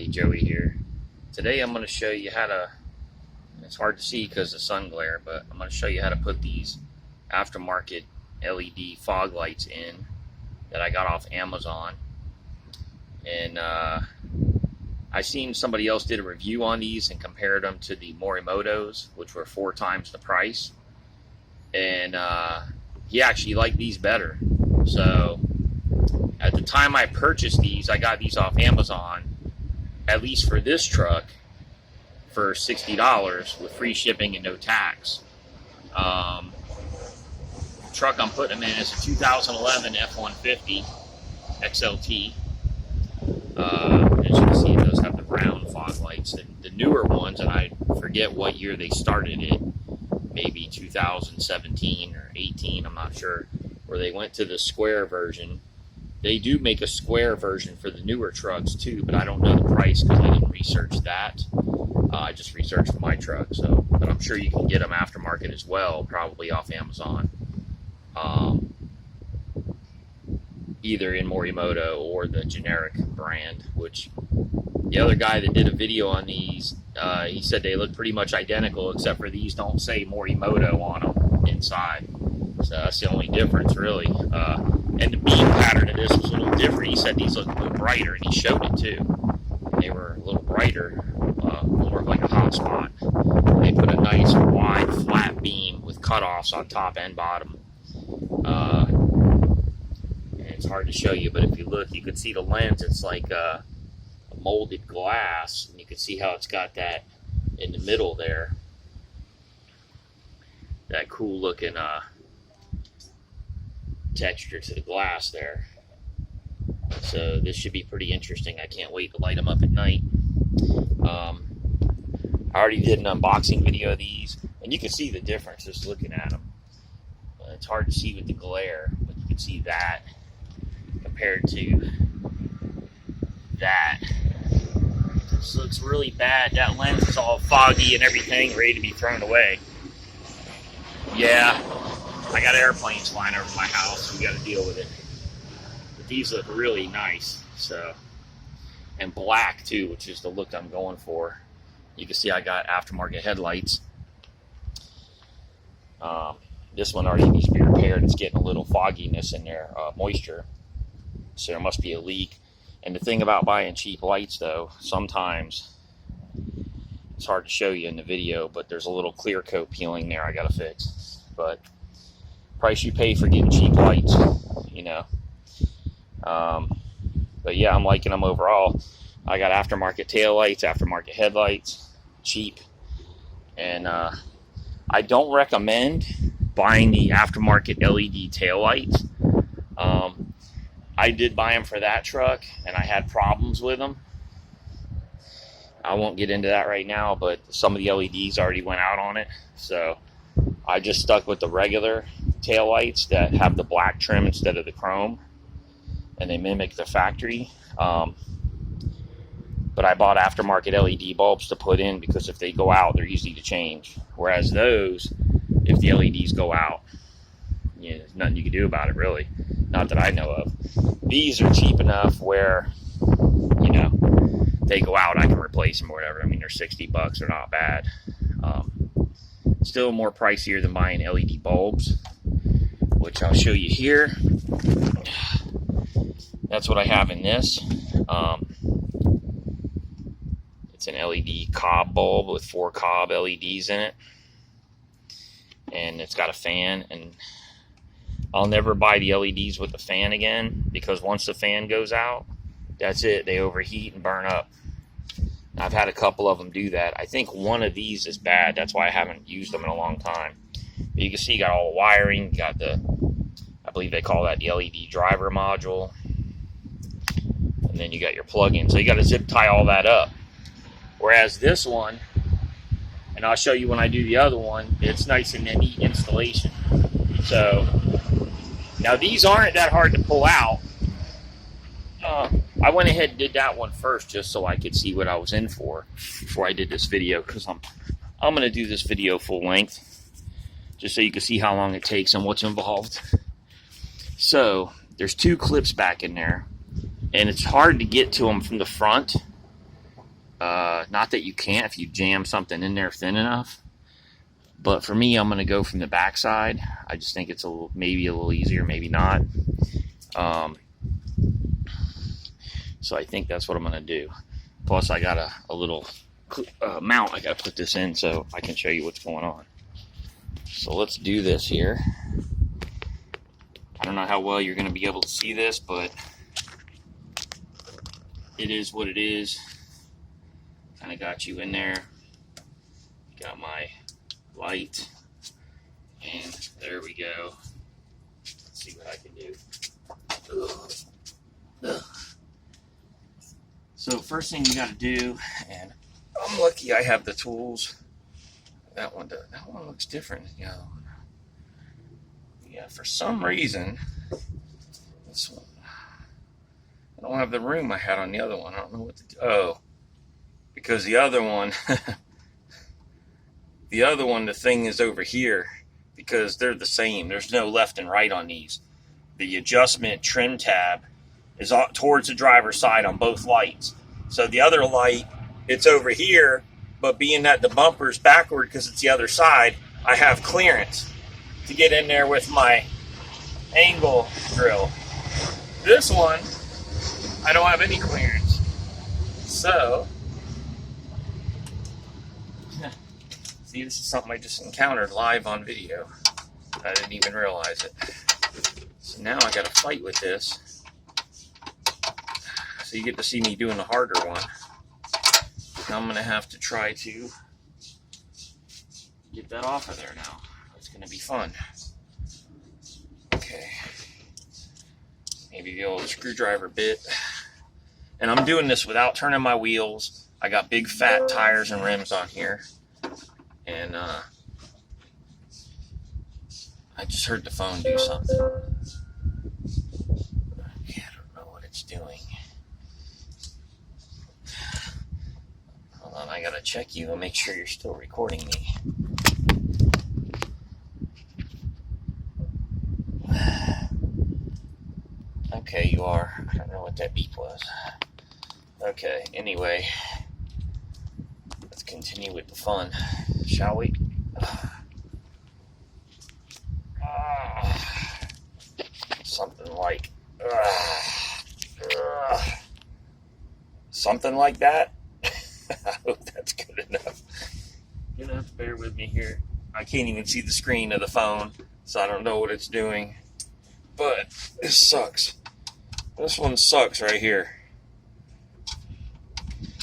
Hey, Joey here. Today I'm going to show you how to, it's hard to see because of sun glare, but I'm going to show you how to put these aftermarket LED fog lights in that I got off Amazon. And I seen somebody else did a review on these and compared them to the Morimotos, which were 4 times the price. And he actually liked these better. So at the time I purchased these, I got these off Amazon, at least for this truck, for $60 with free shipping and no tax. The truck I'm putting them in is a 2011 F150 XLT. As you can see, it does have the brown fog lights. The newer ones, and I forget what year they started it, maybe 2017 or 18, I'm not sure, where they went to the square version. They do make a square version for the newer trucks too, but I don't know the price because I didn't research that. I just researched for my truck, so, but I'm sure you can get them aftermarket as well, probably off Amazon. Either in Morimoto or the generic brand, which the other guy that did a video on these, he said they look pretty much identical, except for these don't say Morimoto on them inside. So that's the only difference, really. And the beam pattern of this was a little different. He said these looked a little brighter, and he showed it too. They were a little brighter, more of like a hot spot. They put a nice wide flat beam with cutoffs on top and bottom. And it's hard to show you, but if you look, you can see the lens. It's like a molded glass, and you can see how it's got that in the middle there. That cool looking texture to the glass there. So this should be pretty interesting. I can't wait to light them up at night. I already did an unboxing video of these, and you can see the difference just looking at them. It's hard to see with the glare, but you can see that compared to that. This looks really bad. That lens is all foggy and everything, ready to be thrown away. Yeah, I got airplanes flying over my house, so we got to deal with it. But these look really nice, so, and black too, which is the look I'm going for. You can see I got aftermarket headlights. This one already needs to be repaired. It's getting a little fogginess in there, moisture, so there must be a leak. And the thing about buying cheap lights, though, sometimes it's hard to show you in the video, but there's a little clear coat peeling there I gotta fix. But price you pay for getting cheap lights, you know. But yeah, I'm liking them overall. I got aftermarket tail lights, aftermarket headlights, cheap. And I don't recommend buying the aftermarket LED tail lights. I did buy them for that truck, and I had problems with them. I won't get into that right now, but some of the LEDs already went out on it. So I just stuck with the regular tail lights that have the black trim instead of the chrome, and they mimic the factory. But I bought aftermarket LED bulbs to put in because if they go out, they're easy to change. Whereas those, if the LEDs go out, you know, there's nothing you can do about it, really. Not that I know of. These are cheap enough where, you know, they go out, I can replace them or whatever. I mean, they're $60. They're not bad. Still more pricier than buying LED bulbs, which I'll show you here. That's what I have in this. It's an LED cob bulb with 4 cob LEDs in it. And it's got a fan, and I'll never buy the LEDs with the fan again, because once the fan goes out, that's it. They overheat and burn up. I've had a couple of them do that. I think one of these is bad. That's why I haven't used them in a long time. But you can see you got all the wiring. You got the, I believe they call that the LED driver module. And then you got your plug-in. So you got to zip tie all that up. Whereas this one, and I'll show you when I do the other one, it's nice and neat installation. So now these aren't that hard to pull out. I went ahead and did that one first just so I could see what I was in for before I did this video, because I'm going to do this video full length just so you can see how long it takes and what's involved. So there's 2 clips back in there, and it's hard to get to them from the front Not that you can't if you jam something in there thin enough, but for me, I'm going to go from the back side. I just think it's maybe a little easier, maybe not. So I think that's what I'm going to do. Plus, I got a little mount I got to put this in so I can show you what's going on. So let's do this here. I don't know how well you're going to be able to see this, but it is what it is. Kind of got you in there. Got my light, and there we go. Let's see what I can do. Ugh. Ugh. So first thing you got to do, and I'm lucky I have the tools. That one looks different, you know. Yeah, for some reason, this one, I don't have the room I had on the other one. I don't know what to do. Oh, because the other one, the thing is over here, because they're the same. There's no left and right on these. The adjustment trim tab is towards the driver's side on both lights. So the other light, it's over here, but being that the bumper's backward because it's the other side, I have clearance to get in there with my angle drill. This one, I don't have any clearance. So, see, this is something I just encountered live on video. I didn't even realize it. So now I got to fight with this. So you get to see me doing the harder one. Now I'm going to have to try to get that off of there now. It's going to be fun. Okay. Maybe the old screwdriver bit. And I'm doing this without turning my wheels. I got big fat tires and rims on here. And I just heard the phone do something. Okay, I don't know what it's doing. Hold on, I gotta check you and make sure you're still recording me. Okay, you are. I don't know what that beep was. Okay, anyway, let's continue with the fun, shall we? Something like something like that. I hope that's good enough. You're gonna have to bear with me here. I can't even see the screen of the phone, so I don't know what it's doing. But this sucks. This one sucks right here.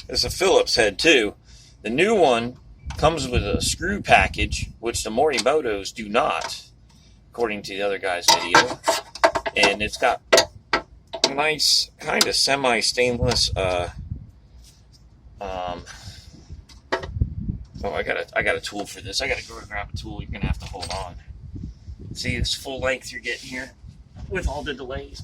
It's a Phillips head too. The new one comes with a screw package, which the Morimotos do not, according to the other guy's video. And it's got a nice kind of semi-stainless oh, I got a tool for this. I gotta go grab a tool. You're gonna have to hold on. See, it's full length you're getting here with all the delays.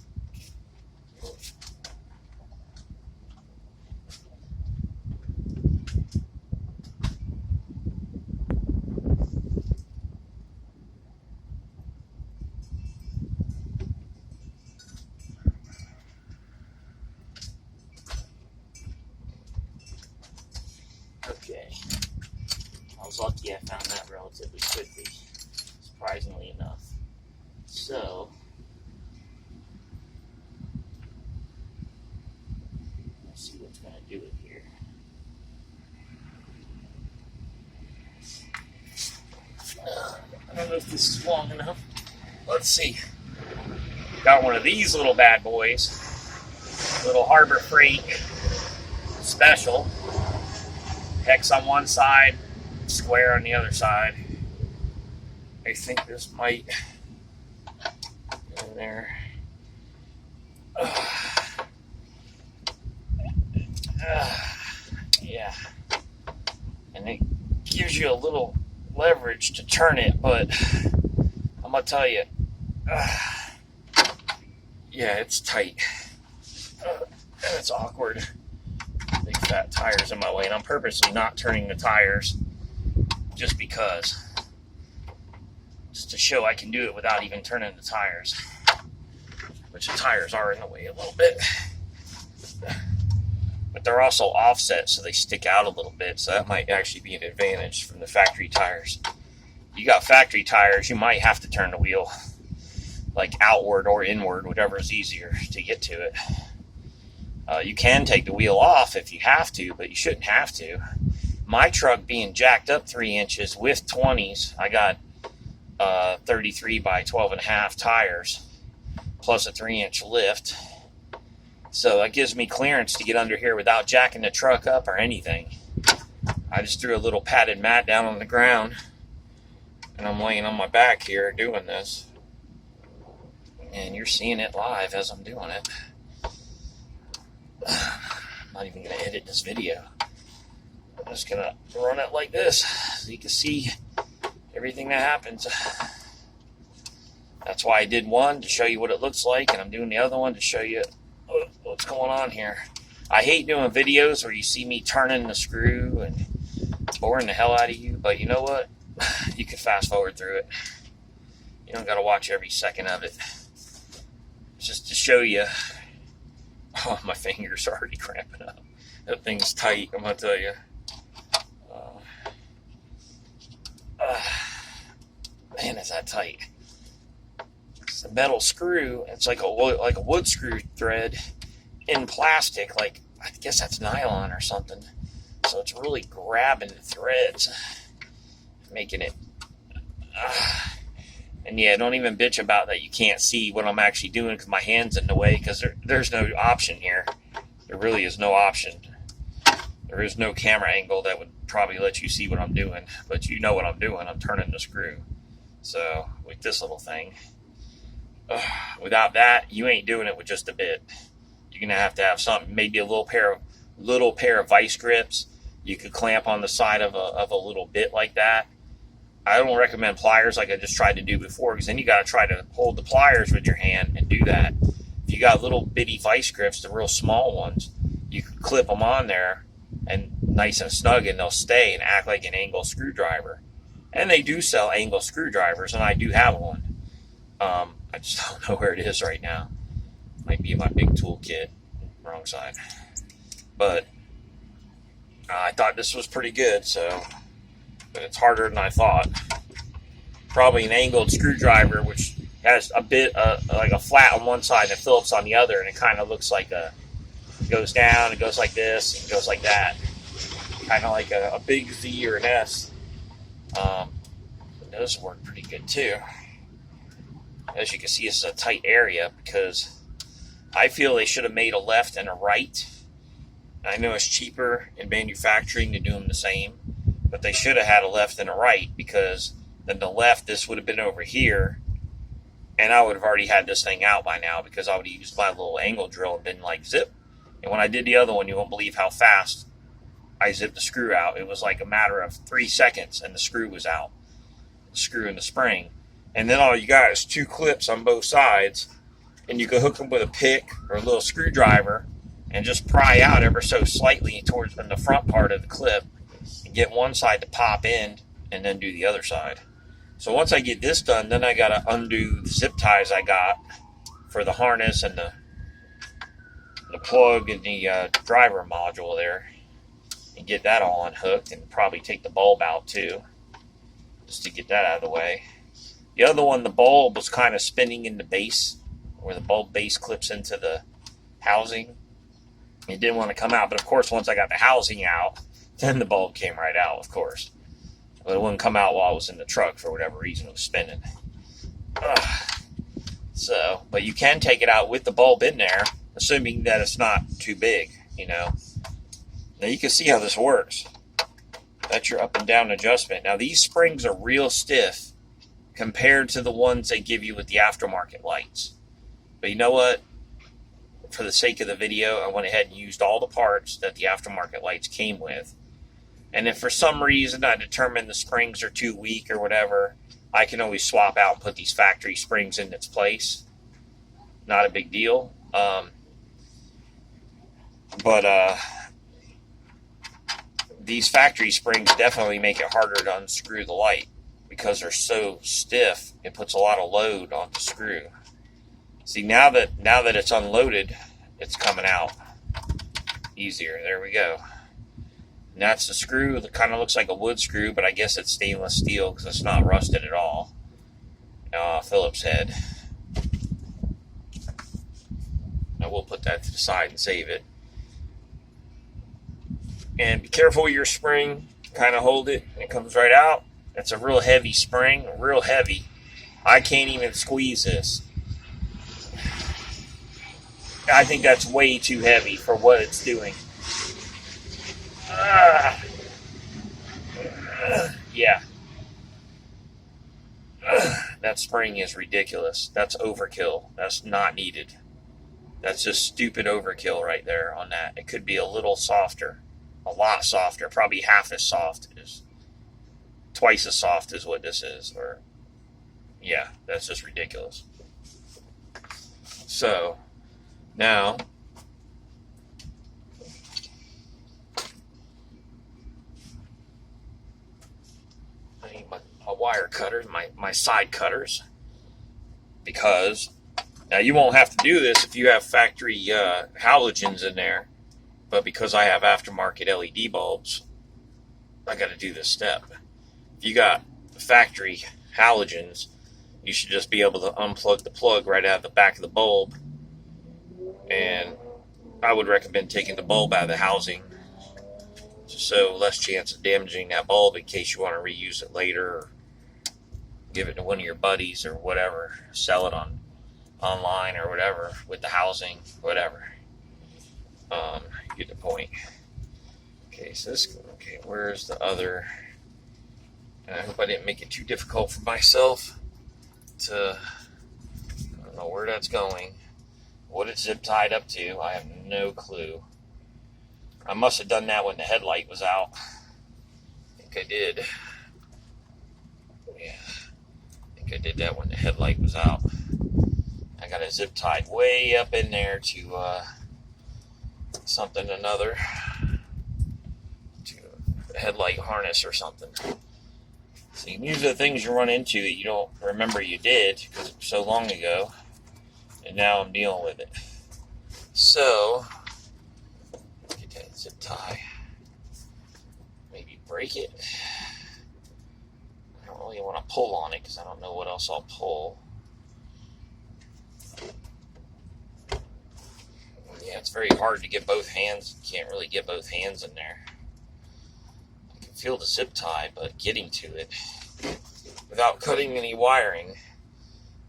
Okay, I was lucky I found that relatively quickly, surprisingly enough. So, let's see what's going to do it here. I don't know if this is long enough. Let's see. Got one of these little bad boys, little Harbor Freight special. Hex on one side, square on the other side. I think this might go in there. Yeah. And it gives you a little leverage to turn it, but I'm going to tell you, yeah, it's tight. And it's awkward. Big fat tires in my way, and I'm purposely not turning the tires just because, just to show I can do it without even turning the tires, which the tires are in the way a little bit. but they're also offset so they stick out a little bit, so that might actually be an advantage from the factory tires. You got factory tires, you might have to turn the wheel like outward or inward, whatever is easier to get to it. You can take the wheel off if you have to, but you shouldn't have to. My truck being jacked up 3 inches with 20s, I got 33 by 12.5 tires plus a 3-inch lift. So that gives me clearance to get under here without jacking the truck up or anything. I just threw a little padded mat down on the ground, and I'm laying on my back here doing this. And you're seeing it live as I'm doing it. I'm not even going to edit this video. I'm just going to run it like this so you can see everything that happens. That's why I did one, to show you what it looks like, and I'm doing the other one to show you what's going on here. I hate doing videos where you see me turning the screw and boring the hell out of you, but you know what? You can fast forward through it. You don't got to watch every second of it. It's just to show you. Oh, my fingers are already cramping up. That thing's tight, I'm going to tell you. Man, is that tight. It's a metal screw. It's like a wood screw thread in plastic. Like, I guess that's nylon or something. So it's really grabbing the threads, making it... And yeah, don't even bitch about that you can't see what I'm actually doing because my hand's in the way, because there's no option here. There really is no option. There is no camera angle that would probably let you see what I'm doing, but you know what I'm doing. I'm turning the screw. So, with this little thing. Without that, you ain't doing it with just a bit. You're going to have something, maybe a little pair of vice grips. You could clamp on the side of a little bit like that. I don't recommend pliers like I just tried to do before, because then you got to try to hold the pliers with your hand and do that. If you got little bitty vice grips, the real small ones, you can clip them on there and nice and snug, and they'll stay and act like an angle screwdriver. And they do sell angle screwdrivers, and I do have one. I just don't know where it is right now. Might be in my big tool kit. Wrong side. But I thought this was pretty good, but it's harder than I thought. Probably an angled screwdriver, which has a bit like a flat on one side and a Phillips on the other, and it kind of looks like it goes down, it goes like this, and it goes like that. Kind of like a big V or an S. Those work pretty good too. As you can see, it's a tight area because I feel they should have made a left and a right. I know it's cheaper in manufacturing to do them the same, but they should have had a left and a right, because then the left, this would have been over here, and I would have already had this thing out by now, because I would have used my little angle drill and been like zip. And when I did the other one, you won't believe how fast I zipped the screw out. It was like a matter of 3 seconds and the screw was out. The screw and the spring. And then all you got is 2 clips on both sides, and you can hook them with a pick or a little screwdriver and just pry out ever so slightly towards in the front part of the clip, and get one side to pop in and then do the other side. So once I get this done, then I got to undo the zip ties I got for the harness and the plug and the driver module there, and get that all unhooked, and probably take the bulb out too, just to get that out of the way. The other one, the bulb was kind of spinning in the base, where the bulb base clips into the housing. It didn't want to come out, but of course once I got the housing out, then the bulb came right out, of course. But it wouldn't come out while I was in the truck for whatever reason. It was spinning. But you can take it out with the bulb in there, assuming that it's not too big, you know. Now you can see how this works. That's your up and down adjustment. Now these springs are real stiff compared to the ones they give you with the aftermarket lights. But you know what? For the sake of the video, I went ahead and used all the parts that the aftermarket lights came with. And if for some reason I determine the springs are too weak or whatever, I can always swap out and put these factory springs in its place. Not a big deal. These factory springs definitely make it harder to unscrew the light, because they're so stiff. It puts a lot of load on the screw. See, now that it's unloaded, it's coming out. easier. There we go. And that's the screw. That kind of looks like a wood screw, but I guess it's stainless steel because it's not rusted at all. Phillips head. I will put that to the side and save it. And be careful with your spring. Kind of hold it. It comes right out. It's a real heavy spring. Real heavy. I can't even squeeze this. I think that's way too heavy for what it's doing. Yeah. That spring is ridiculous. That's overkill. That's not needed. That's just stupid overkill right there on that. It could be a little softer. A lot softer. Probably half as soft. Twice as soft as what this is. Or, yeah, that's just ridiculous. So, now, I need my wire cutters, my side cutters, because now you won't have to do this if you have factory halogens in there, but because I have aftermarket LED bulbs, I got to do this step. If you got factory halogens, you should just be able to unplug the plug right out of the back of the bulb, and I would recommend taking the bulb out of the housing, so less chance of damaging that bulb in case you want to reuse it later, or give it to one of your buddies or whatever, sell it online or whatever with the housing, whatever. You get the point. Okay, so this. Okay, where's the other? And I hope I didn't make it too difficult for myself to. I don't know where that's going. What it's zip tied up to, I have no clue. I must have done that when the headlight was out. I think I did. Yeah, I think I did that when the headlight was out. I got it zip tied way up in there to something or another, to a headlight harness or something. See, these are the things you run into that you don't remember you did because it was so long ago, and now I'm dealing with it. So, get that zip tie. Maybe break it. I don't really want to pull on it because I don't know what else I'll pull. Yeah, it's very hard to get both hands. You can't really get both hands in there. I can feel the zip tie, but getting to it without cutting any wiring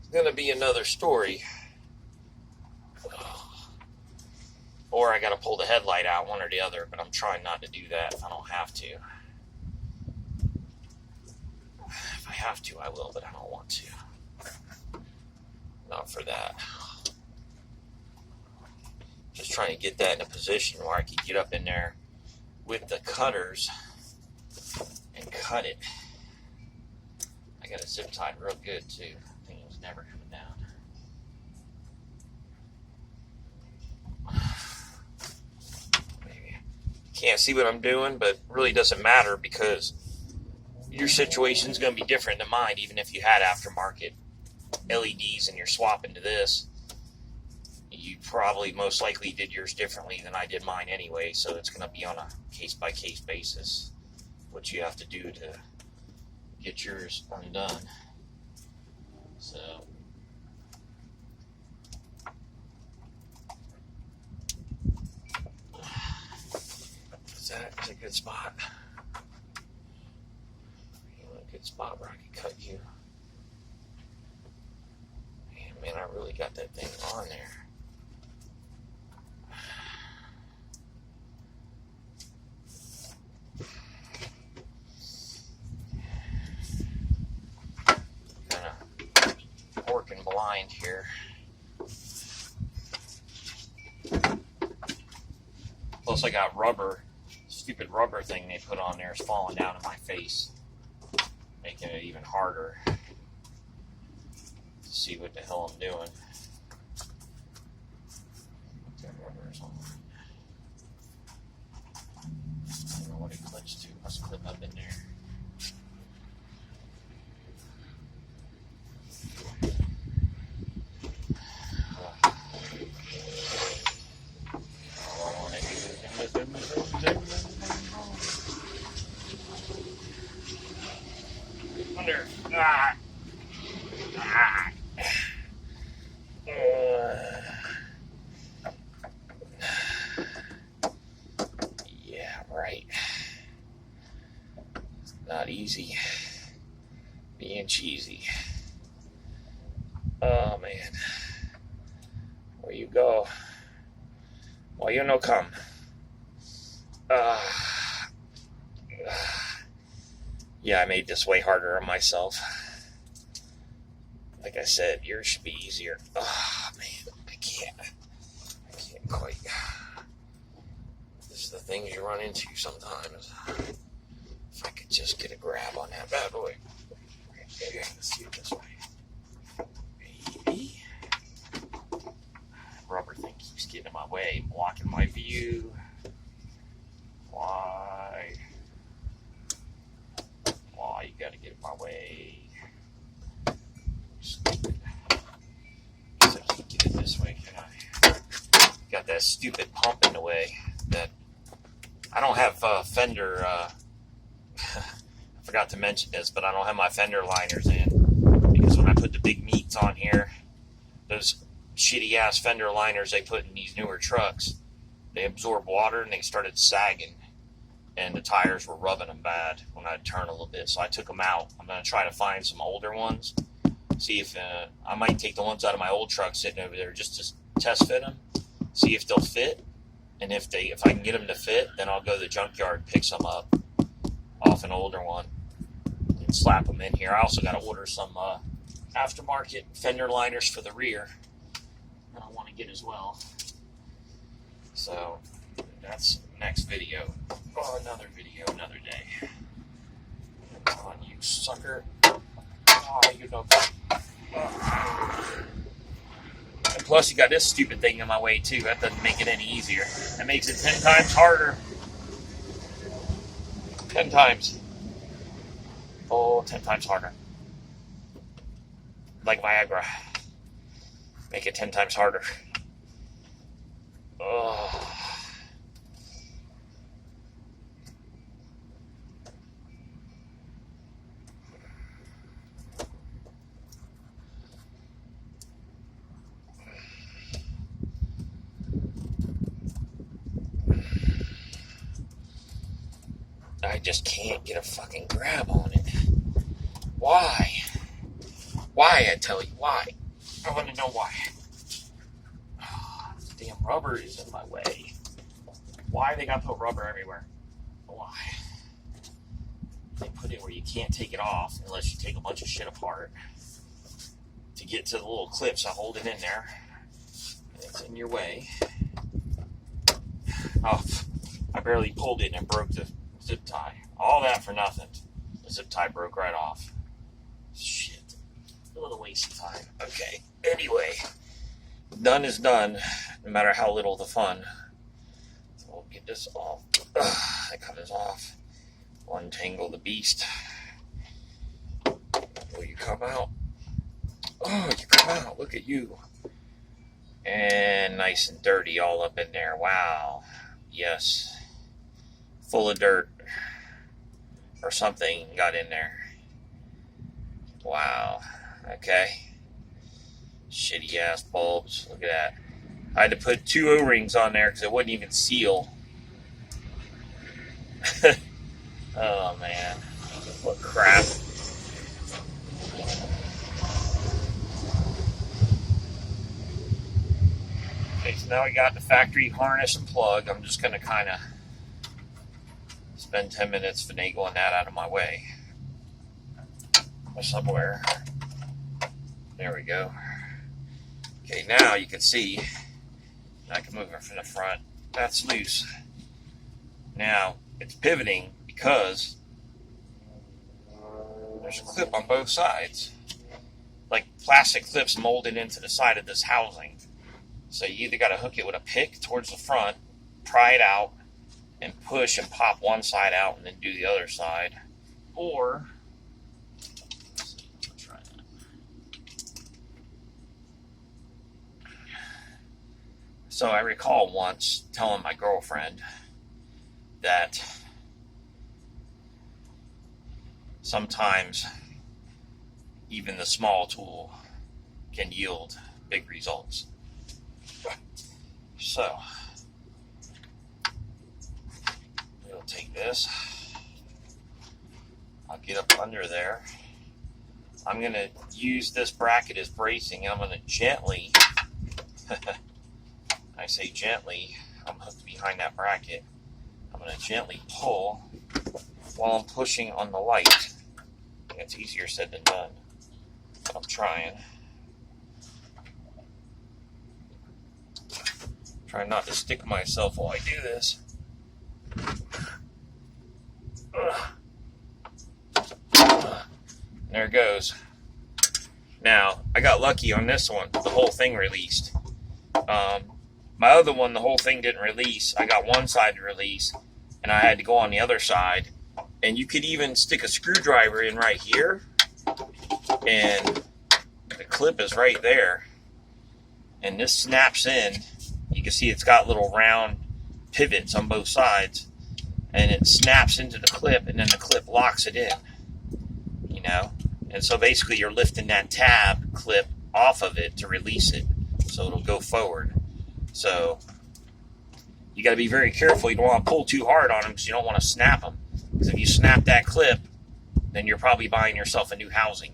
is going to be another story. Or I got to pull the headlight out, one or the other, but I'm trying not to do that if I don't have to. If I have to, I will, but I don't want to. Not for that. Just trying to get that in a position where I can get up in there with the cutters and cut it. I got it zip tied real good too. I think it was never coming down. Maybe. Can't see what I'm doing, but it really doesn't matter because your situation is going to be different than mine, even if you had aftermarket LEDs and you're swapping to this. You probably most likely did yours differently than I did mine anyway, so it's going to be on a case-by-case basis what you have to do to get yours undone. So, is that a good spot? A good spot where I can cut you. Man, I really got that thing on there. Working blind here. Plus I got rubber, stupid rubber thing they put on there is falling down in my face, making it even harder to see what the hell I'm doing. That rubber is on. I don't know what it clips to. Must clip up in there. Ah. Ah. Yeah, right. It's not easy being cheesy. Oh man, where you go? Well, you no come. Yeah, I made this way harder on myself. Like I said, yours should be easier. Oh man, I can't quite. This is the things you run into sometimes. If I could just get a grab on that bad boy. Maybe let's see it this way. Maybe. Rubber thing keeps getting in my way, blocking my view. Why? Why you gotta get in my way? Stupid. Guess I can't get it this way, can I? Got that stupid pump in the way. That I don't have fender. I forgot to mention this, but I don't have my fender liners in because when I put the big meats on here, those shitty ass fender liners they put in these newer trucks, they absorb water and they started sagging, and the tires were rubbing them bad when I'd turn a little bit. So I took them out. I'm gonna try to find some older ones. See if I might take the ones out of my old truck sitting over there just to test fit them. See if they'll fit, and if I can get them to fit, then I'll go to the junkyard and pick some up off an older one and slap them in here. I also got to order some aftermarket fender liners for the rear that I want to get as well. So that's next video. Oh, another video, another day. Come on, you sucker. Oh, you know. And plus, you got this stupid thing in my way, too. That doesn't make it any easier. That makes it 10 times harder. 10 times. Oh, 10 times harder. Like Viagra. Make it 10 times harder. Oh. I just can't get a fucking grab on it. Why? Why, I tell you, why? I want to know why. Oh, this damn rubber is in my way. Why they gotta put rubber everywhere? Why? They put it where you can't take it off unless you take a bunch of shit apart to get to the little clips that hold it in there. And it's in your way. Oh, I barely pulled it and it broke the zip tie. All that for nothing. The zip tie broke right off. Shit. A little waste of time. Okay. Anyway, done is done, no matter how little the fun. So we'll get this off. I cut this off. Untangle the beast. Will you come out? Oh, you come out. Look at you. And nice and dirty all up in there. Wow. Yes. Full of dirt. Or something got in there. Wow. Okay. Shitty ass bulbs. Look at that. I had to put 2 O-rings on there because it wouldn't even seal. Oh man. What crap. Okay, so now I got the factory harness and plug. I'm just going to kind of spend 10 minutes finagling that out of my way. Somewhere. There we go. Okay, now you can see I can move it from the front. That's loose. Now it's pivoting because there's a clip on both sides, like plastic clips molded into the side of this housing. So you either got to hook it with a pick towards the front, pry it out, and push and pop one side out and then do the other side, or so I recall once telling my girlfriend that sometimes even the small tool can yield big results. So we'll take this. I'll get up under there. I'm going to use this bracket as bracing. I'm going to gently, I say gently, I'm hooked behind that bracket. I'm going to gently pull while I'm pushing on the light. It's easier said than done, but I'm trying. Trying not to stick myself while I do this. There it goes. Now, I got lucky on this one. The whole thing released. My other one, the whole thing didn't release. I got one side to release, and I had to go on the other side. And you could even stick a screwdriver in right here, and the clip is right there. And this snaps in. You can see it's got little round pivots on both sides, and it snaps into the clip, and then the clip locks it in. You know? And so basically you're lifting that tab clip off of it to release it, so it'll go forward. So you got to be very careful. You don't want to pull too hard on them because you don't want to snap them. Because if you snap that clip, then you're probably buying yourself a new housing.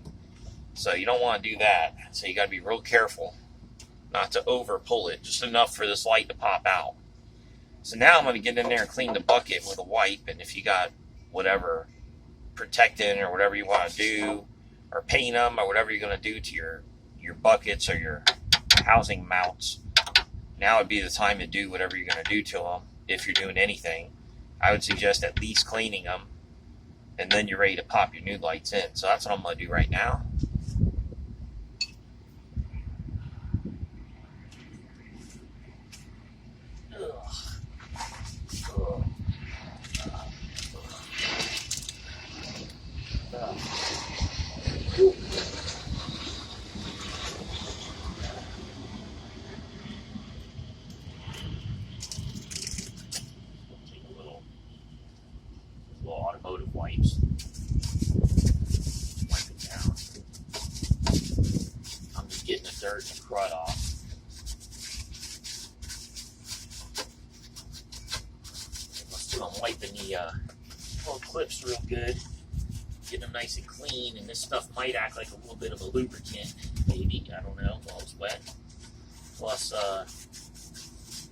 So you don't want to do that. So you got to be real careful not to over pull it, just enough for this light to pop out. So now I'm going to get in there and clean the bucket with a wipe, and if you got whatever protectant or whatever you want to do, or paint them, or whatever you're going to do to your buckets or your housing mounts, now would be the time to do whatever you're going to do to them. If you're doing anything, I would suggest at least cleaning them, and then you're ready to pop your new lights in. So that's what I'm going to do right now. Automotive wipes. Wipe it down. I'm just getting the dirt and crud off. I'm wiping the little clips real good, getting them nice and clean, and this stuff might act like a little bit of a lubricant, maybe, I don't know, while it's wet. Plus,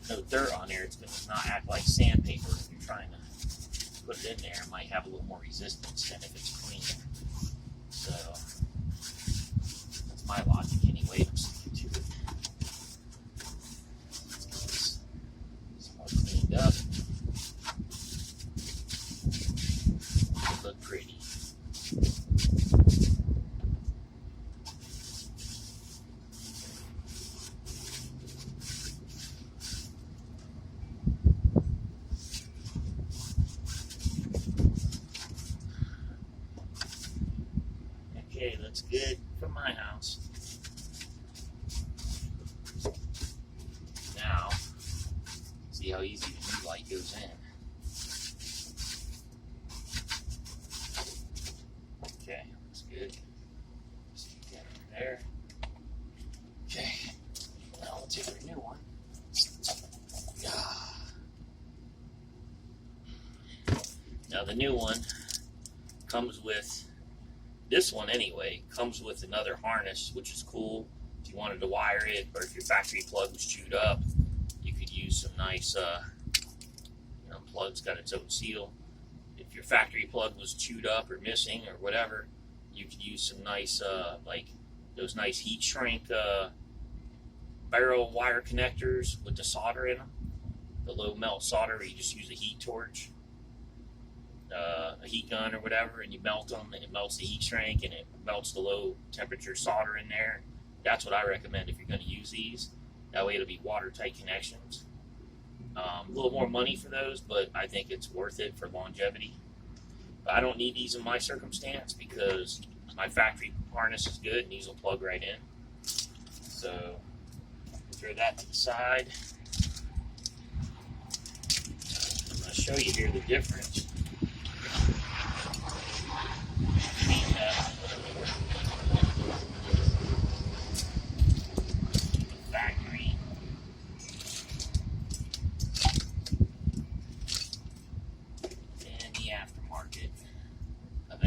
no dirt on there, it's going to not act like sandpaper if you're trying to put it in there. It might have a little more resistance than if it's clean. So that's my logic anyway. I'm sticking to it. Let's get this more cleaned up. It'll look pretty. Okay, that's good for my house. Now, see how easy the new light goes in. Okay, that's good. Stick that in there. Okay, now we'll take our new one. Now the new one comes with, this one anyway, comes with another harness, which is cool. If you wanted to wire it, or if your factory plug was chewed up, you could use some nice, plug's got its own seal. If your factory plug was chewed up or missing or whatever, you could use some nice, like those nice heat shrink barrel wire connectors with the solder in them. The low melt solder where you just use a heat torch, a heat gun or whatever, and you melt them, and it melts the heat shrink, and it melts the low temperature solder in there. That's what I recommend if you're going to use these. That way it'll be watertight connections. A little more money for those, but I think it's worth it for longevity. But I don't need these in my circumstance because my factory harness is good and these will plug right in. So throw that to the side. I'm going to show you here the difference between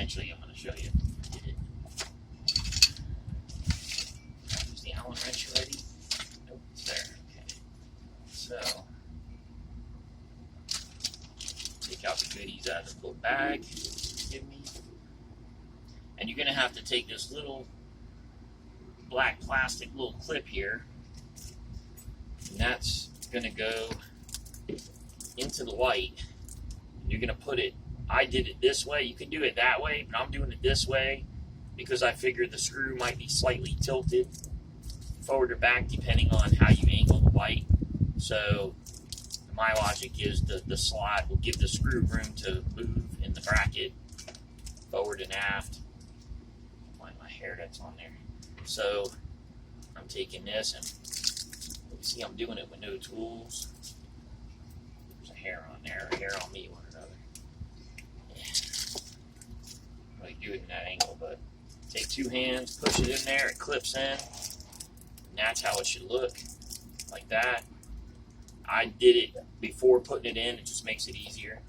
eventually I'm going to show you. Is the Allen wrench ready? Nope, it's there. Okay. So, take out the goodies out of the little bag. Give me. And you're going to have to take this little black plastic little clip here, and that's going to go into the light. You're going to put it, I did it this way, you can do it that way, but I'm doing it this way because I figured the screw might be slightly tilted forward or back depending on how you angle the light. So my logic is the slot will give the screw room to move in the bracket forward and aft. Find my hair that's on there. So I'm taking this, and you see I'm doing it with no tools. There's a hair on there, a hair on me, one or another. Yeah. Really do it in that angle, but take two hands, push it in there, it clips in, and that's how it should look, like that. I did it before putting it in, it just makes it easier.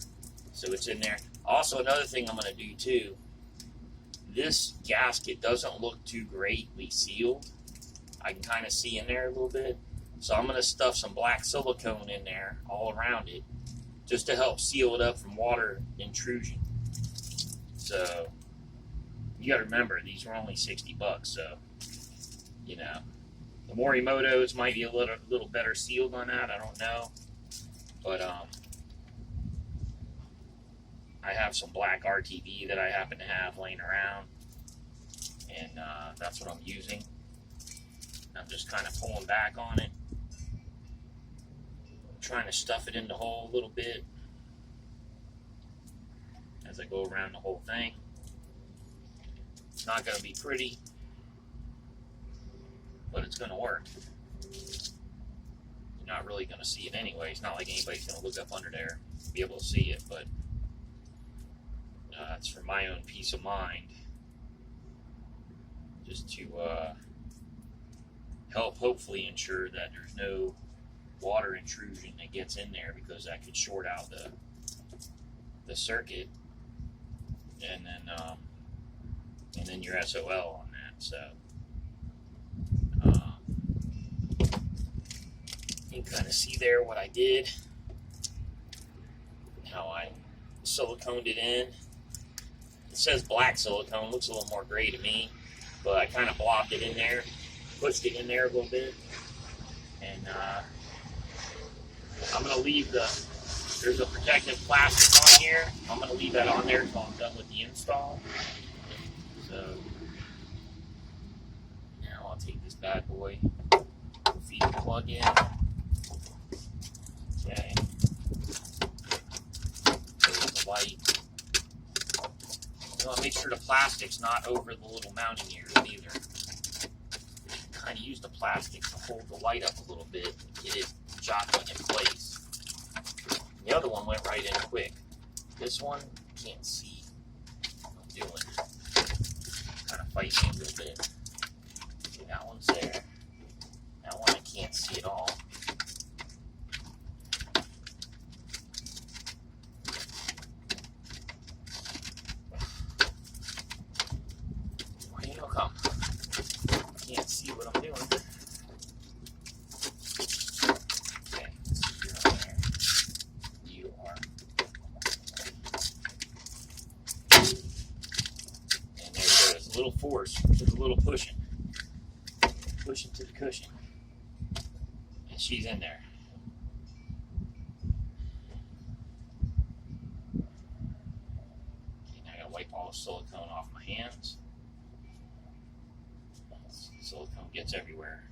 So it's in there. Also, another thing I'm going to do too, this gasket doesn't look too greatly sealed. I can kind of see in there a little bit. So I'm going to stuff some black silicone in there all around it just to help seal it up from water intrusion. So you got to remember, these are only 60 bucks. So, you know, the Morimotos might be a little better sealed on that. I don't know. But I have some black RTV that I happen to have laying around, and that's what I'm using. I'm just kind of pulling back on it, trying to stuff it in the hole a little bit as I go around the whole thing. It's not going to be pretty, but it's going to work. You're not really going to see it anyway. It's not like anybody's going to look up under there and be able to see it, but it's for my own peace of mind, just to help hopefully ensure that there's no water intrusion that gets in there, because that could short out the circuit, and then your SOL on that. So you can kind of see there what I did, how I siliconed it in. It says black silicone, looks a little more gray to me, but I kind of blobbed it in there, pushed it in there a little bit, and I'm going to leave there's a protective plastic on here. I'm going to leave that on there until I'm done with the install. So now I'll take this bad boy, feed the plug in. Okay. There's the light. You want to make sure the plastic's not over the little mounting ears either. Kind of use the plastic to hold the light up a little bit and get it jockeying in place. The other one went right in quick. This one, can't see what I'm doing. Kind of fighting a little bit. Okay, that one's there. That one I can't see at all. Come. Can't see what I'm doing. Okay, you're on there. You are. And there it goes. A little force to the little pushing. Pushing to the cushion. And she's in there. Okay, now I gotta wipe all the silicone off my hands. Silicone gets everywhere.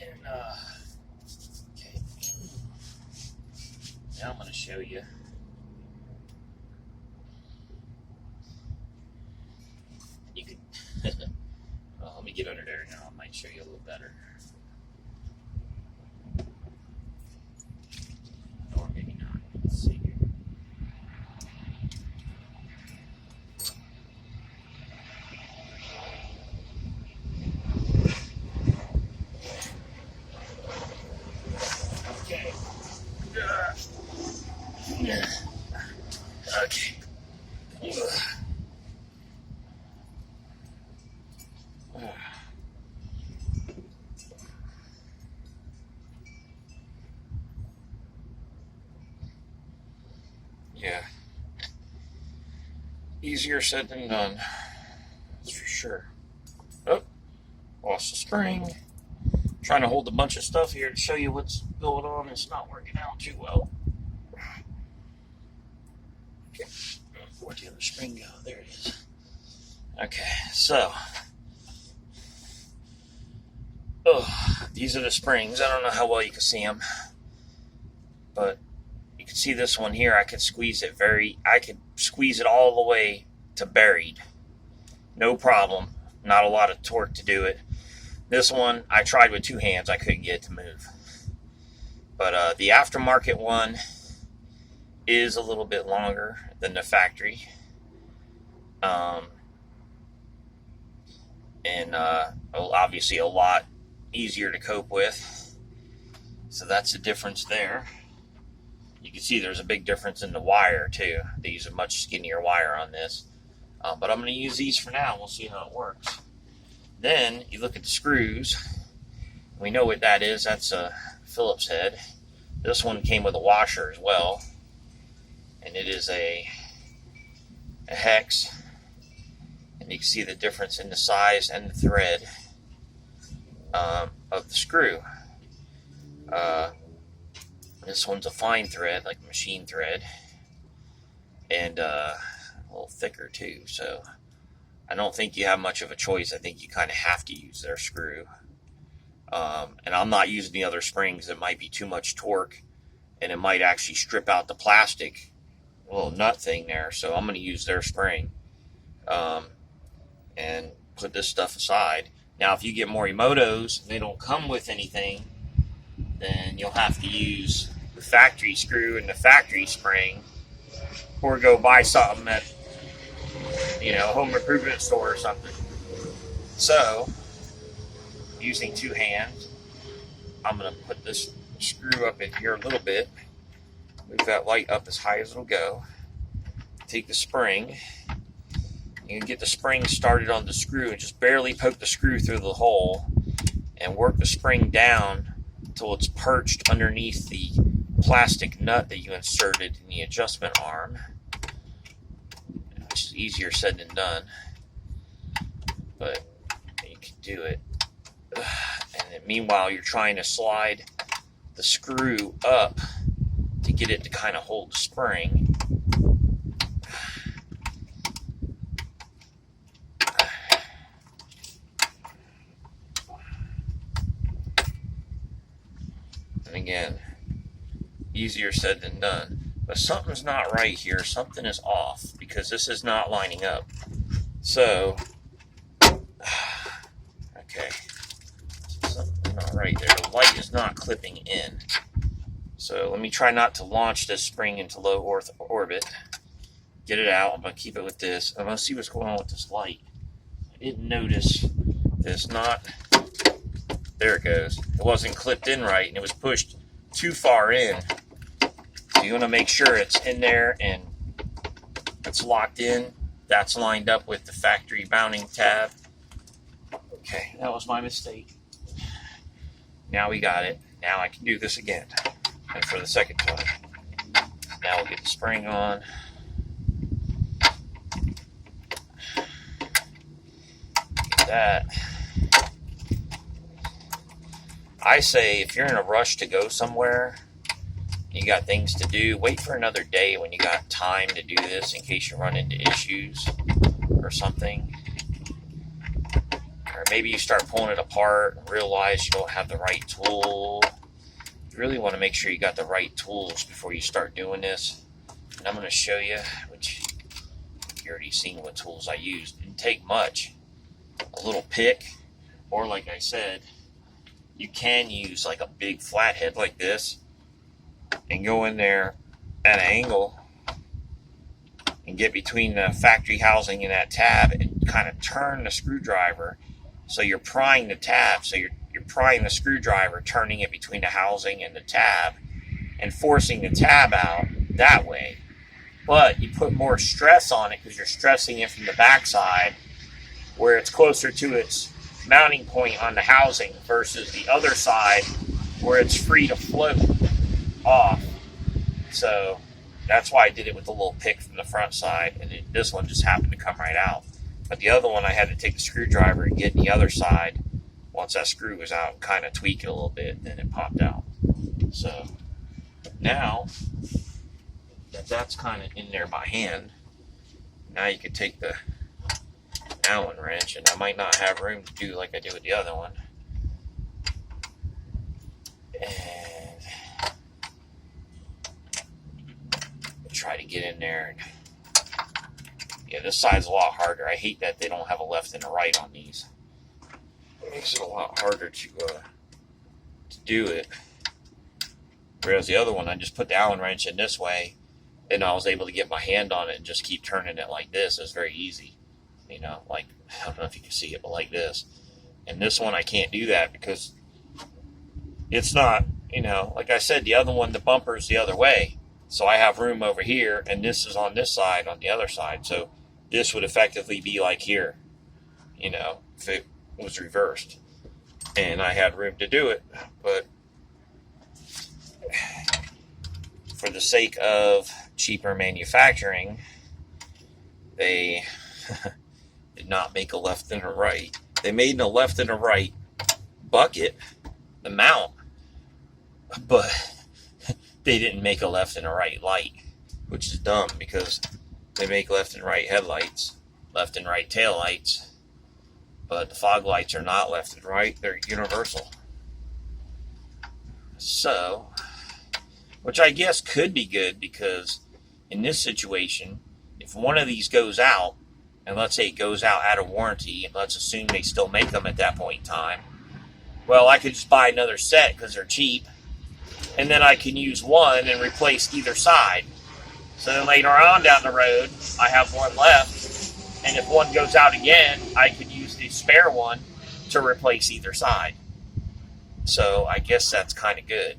And, okay. Now I'm going to show you. You can, well, let me get under there now. I might show you a little better. Or maybe not. Let's see here. Okay. Yeah, easier said than done, that's for sure. Oh, lost the spring. Trying to hold a bunch of stuff here to show you what's going on. It's not working out too well. Okay, where'd the other spring go? There it is. Okay, so these are the springs. I don't know how well you can see them, but you can see this one here. I could squeeze it all the way to buried. No problem. Not a lot of torque to do it. This one, I tried with two hands. I couldn't get it to move. But the aftermarket one is a little bit longer than the factory. And obviously a lot easier to cope with. So that's the difference there. You can see there's a big difference in the wire too. They use a much skinnier wire on this. But I'm going to use these for now. We'll see how it works. Then you look at the screws. We know what that is. That's a Phillips head. This one came with a washer as well. And it is a hex. And you can see the difference in the size and the thread of the screw. This one's a fine thread, like machine thread. And a little thicker too. So I don't think you have much of a choice. I think you kind of have to use their screw. And I'm not using the other springs. It might be too much torque, and it might actually strip out the plastic little nut thing there. So I'm going to use their spring and put this stuff aside. Now, if you get Morimoto's, they don't come with anything, then you'll have to use the factory screw and the factory spring, or go buy something at a home improvement store or something. So, using two hands, I'm going to put this screw up in here a little bit, move that light up as high as it'll go, take the spring, you can get the spring started on the screw and just barely poke the screw through the hole and work the spring down until it's perched underneath the plastic nut that you inserted in the adjustment arm. Which is easier said than done, but you can do it. And then meanwhile, you're trying to slide the screw up to get it to kind of hold the spring. And again, easier said than done. But something's not right here. Something is off because this is not lining up. So, okay. Something's not right there. The light is not clipping in. So let me try not to launch this spring into low orbit. Get it out. I'm going to keep it with this. I'm going to see what's going on with this light. I didn't notice that it's not. There it goes. It wasn't clipped in right, and it was pushed too far in. So you want to make sure it's in there and it's locked in. That's lined up with the factory mounting tab. Okay, that was my mistake. Now we got it. Now I can do this again. And for the second time. Now we'll get the spring on. Get that. I say if you're in a rush to go somewhere, you got things to do, wait for another day when you got time to do this in case you run into issues or something. Or maybe you start pulling it apart and realize you don't have the right tool. You really want to make sure you got the right tools before you start doing this. And I'm going to show you, which you already seen what tools I used. It didn't take much. A little pick, or like I said, you can use like a big flathead like this and go in there at an angle and get between the factory housing and that tab and kind of turn the screwdriver so you're prying the tab. So you're prying the screwdriver, turning it between the housing and the tab and forcing the tab out that way. But you put more stress on it because you're stressing it from the backside where it's closer to its mounting point on the housing versus the other side where it's free to float off. So that's why I did it with a little pick from the front side, and then this one just happened to come right out. But the other one, I had to take the screwdriver and get in the other side. Once that screw was out, kind of tweak it a little bit, then it popped out. So now that that's kind of in there by hand, now you can take the Allen wrench, and I might not have room to do like I did with the other one. And try to get in there. Yeah, this side's a lot harder. I hate that they don't have a left and a right on these. It makes it a lot harder to do it. Whereas the other one, I just put the Allen wrench in this way, and I was able to get my hand on it and just keep turning it like this. It was very easy. You know, like, I don't know if you can see it, but like this. And this one, I can't do that because it's not, you know, like I said, the other one, the bumper's the other way. So I have room over here, and this is on this side, on the other side. So this would effectively be like here, you know, if it was reversed. And I had room to do it, but for the sake of cheaper manufacturing, they did not make a left and a right. They made a left and a right bucket, the mount, but they didn't make a left and a right light, which is dumb because they make left and right headlights, left and right tail lights, but the fog lights are not left and right, they're universal. So, which I guess could be good because in this situation, if one of these goes out, and let's say it goes out of warranty, and let's assume they still make them at that point in time, well, I could just buy another set because they're cheap, and then I can use one and replace either side. So then later on down the road, I have one left, and if one goes out again, I could use the spare one to replace either side. So I guess that's kind of good.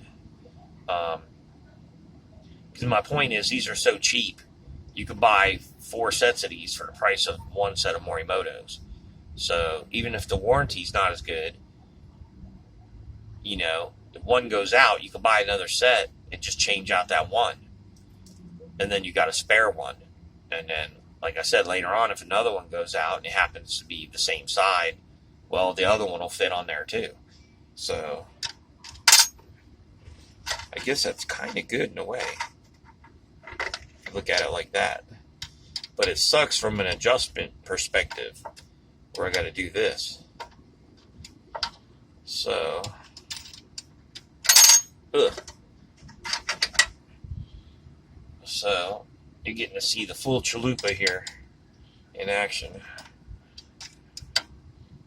Because my point is, these are so cheap, you could buy 4 sets of these for the price of 1 set of Morimotos. So even if the warranty's not as good, you know, if one goes out, you can buy another set and just change out that one. And then you got a spare one. And then, like I said, later on, if another one goes out and it happens to be the same side, well, the other one will fit on there too. So I guess that's kind of good in a way. Look at it like that. But it sucks from an adjustment perspective where I got to do this. So, so you're getting to see the full chalupa here in action.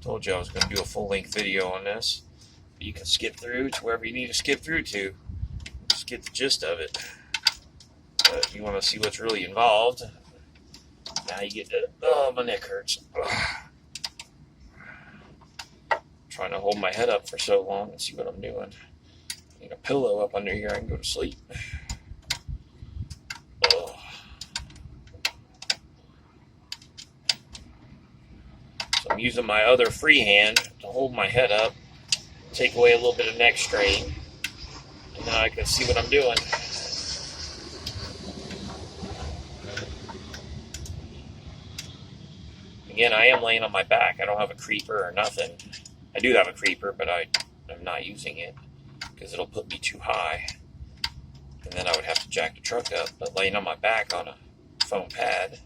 Told you I was going to do a full-length video on this. You can skip through to wherever you need to skip through to. Just get the gist of it. But if you want to see what's really involved, now you get to, oh, my neck hurts. Trying to hold my head up for so long and see what I'm doing. I need a pillow up under here, I can go to sleep. Oh. So I'm using my other free hand to hold my head up, take away a little bit of neck strain, and now I can see what I'm doing. Again, I am laying on my back. I don't have a creeper or nothing. I do have a creeper, but I'm not using it because it'll put me too high. And then I would have to jack the truck up. But laying on my back on a foam pad,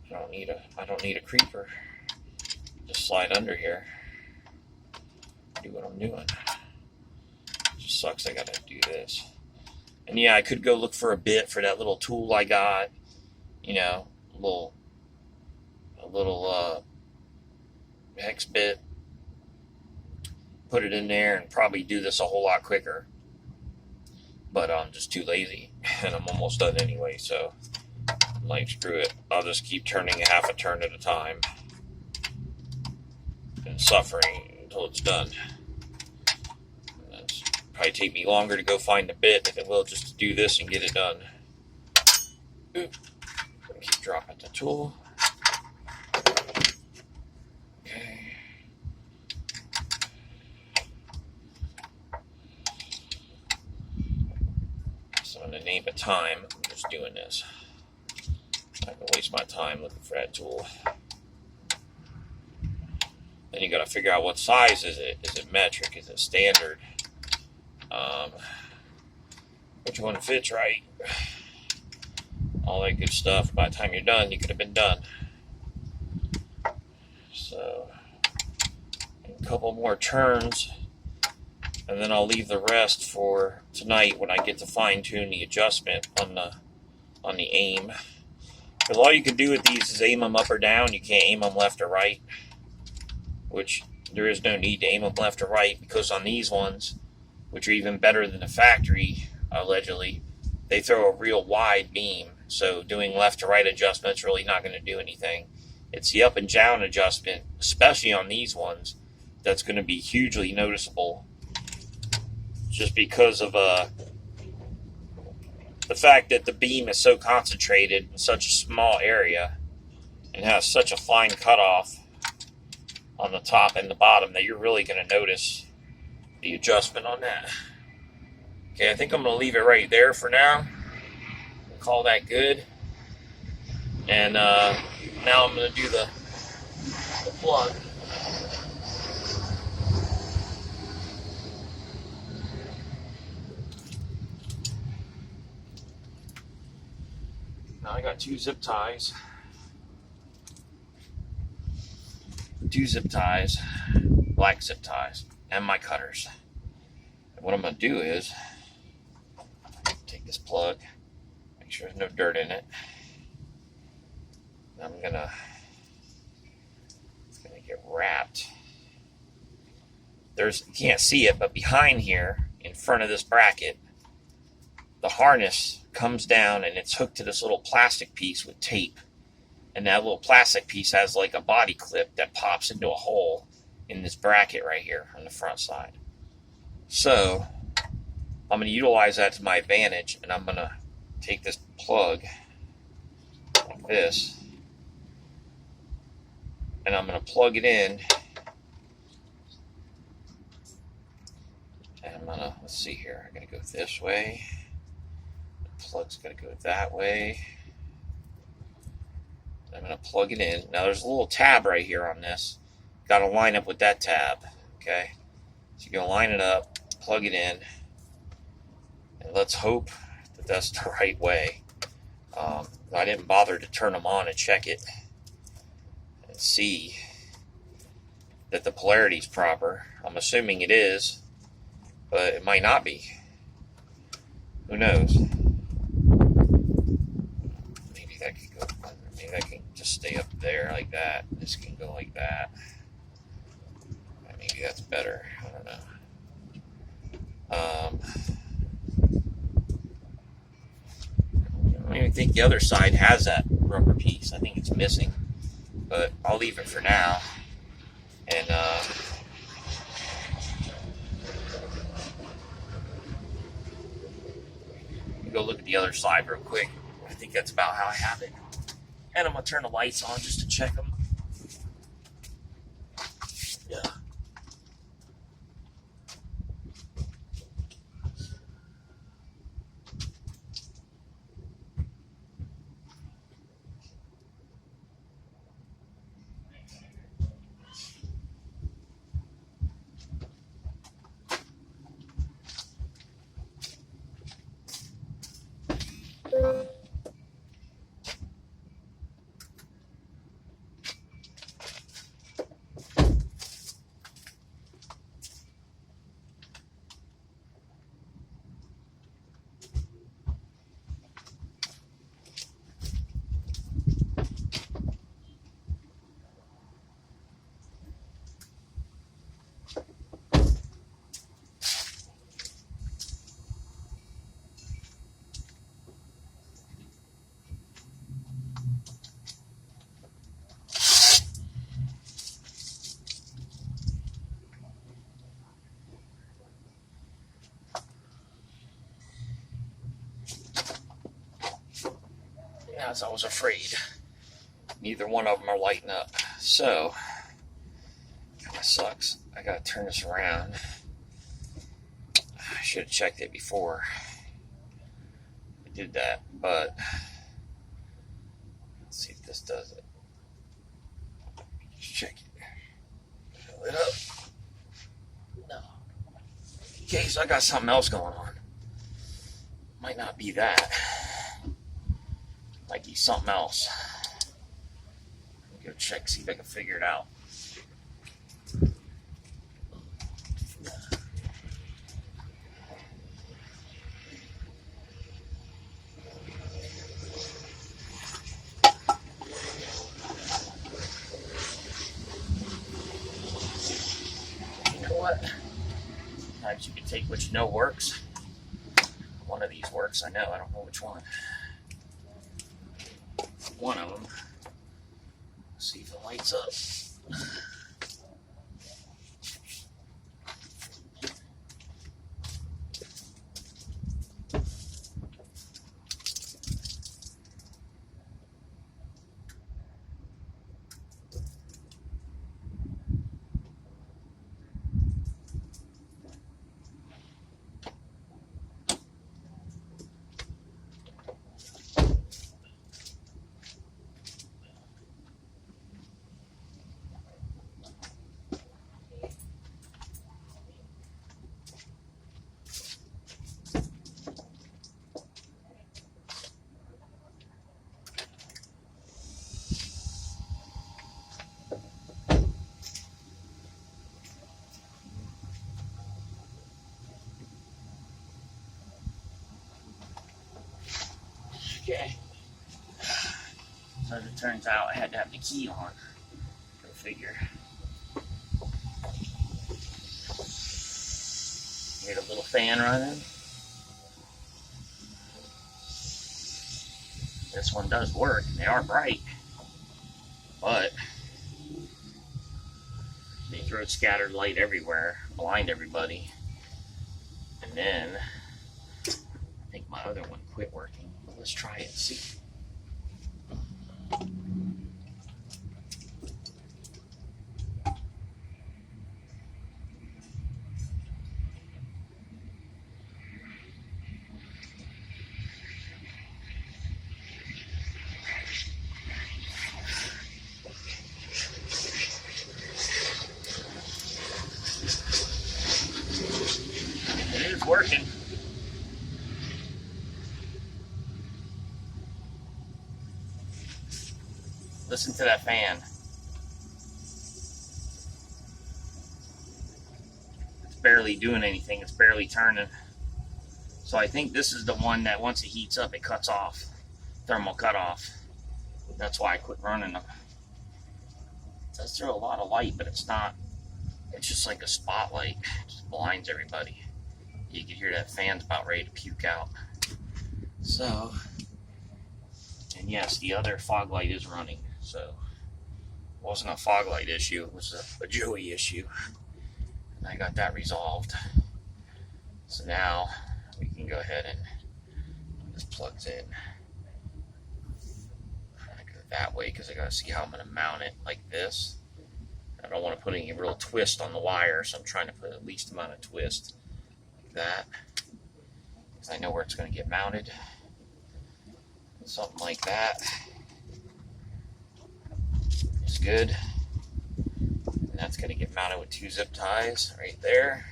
I don't need a creeper. Just slide under here. Do what I'm doing. It just sucks I gotta do this. And yeah, I could go look for a bit for that little tool I got. You know, a little hex bit, put it in there and probably do this a whole lot quicker, but I'm just too lazy and I'm almost done anyway, so I'm like, screw it, I'll just keep turning a half a turn at a time and suffering until it's done. It'll probably take me longer to go find the bit than it will just to do this and get it done. Oop. Keep dropping the tool. So in the name of time, I'm just doing this. I can waste my time looking for that tool. Then you got to figure out what size is it. Is it metric? Is it standard? Which one fits right? All that good stuff. By the time you're done, you could have been done. So, a couple more turns, and then I'll leave the rest for tonight when I get to fine tune the adjustment on the aim. Because all you can do with these is aim them up or down. You can't aim them left or right, which there is no need to aim them left or right, because on these ones, which are even better than the factory, allegedly, they throw a real wide beam. So doing left to right adjustments really not going to do anything. It's the up and down adjustment, especially on these ones, that's going to be hugely noticeable, just because of the fact that the beam is so concentrated in such a small area and has such a fine cutoff on the top and the bottom that you're really going to notice the adjustment on that. Okay, I think I'm going to leave it right there for now. We'll call that good. And now I'm going to do the plug. Now I got two zip ties, black zip ties, and my cutters. And what I'm going to do is take this plug, make sure there's no dirt in it. I'm gonna get wrapped. You can't see it, but behind here, in front of this bracket, the harness comes down and it's hooked to this little plastic piece with tape. And that little plastic piece has like a body clip that pops into a hole in this bracket right here on the front side. So I'm going to utilize that to my advantage, and I'm going to take this plug like this, and I'm going to plug it in, and I'm going to, let's see here, I'm going to go this way, the plug's going to go that way, I'm going to plug it in. Now there's a little tab right here on this, got to line up with that tab, okay, so you're going to line it up, plug it in, and let's hope that that's the right way. I didn't bother to turn them on and check it and see that the polarity's proper. I'm assuming it is, but it might not be. Who knows? Maybe that could go, maybe that can just stay up there like that. This can go like that. Maybe that's better. I don't know. I don't even think the other side has that rubber piece. I think it's missing, but I'll leave it for now. And go look at the other side real quick. I think that's about how I have it. And I'm gonna turn the lights on just to check them. Yeah. As I was afraid, neither one of them are lighting up. So, kind of sucks. I gotta turn this around. I should have checked it before. did that, but let's see if this does it. Let's check it. Fill it up. No. Okay, so I got something else going on. Might not be that. Might be something else. Let me go check, see if I can figure it out. What? Sometimes you can take what you know works. One of these works, I know. I don't know which one. One of them. Let's see if it lights up. Okay. So as it turns out, I had to have the key on. Go figure. Get a little fan running. This one does work. They are bright, but they throw scattered light everywhere, blind everybody. And then I think my other one quit working. But let's try it and see. It is working. Listen to that fan. It's barely doing anything. It's barely turning. So I think this is the one that once it heats up, it cuts off. Thermal cutoff. That's why I quit running them. It does throw a lot of light, but it's not. It's just like a spotlight. It just blinds everybody. You can hear that fan's about ready to puke out. So, and yes, the other fog light is running. So, it wasn't a fog light issue. It was a Joey issue. And I got that resolved. So now we can go ahead and this plugs in. I go that way because I got to see how I'm going to mount it like this. I don't want to put any real twist on the wire, so I'm trying to put the least amount of twist like that, because I know where it's going to get mounted. Something like that is good. And that's going to get mounted with 2 zip ties right there.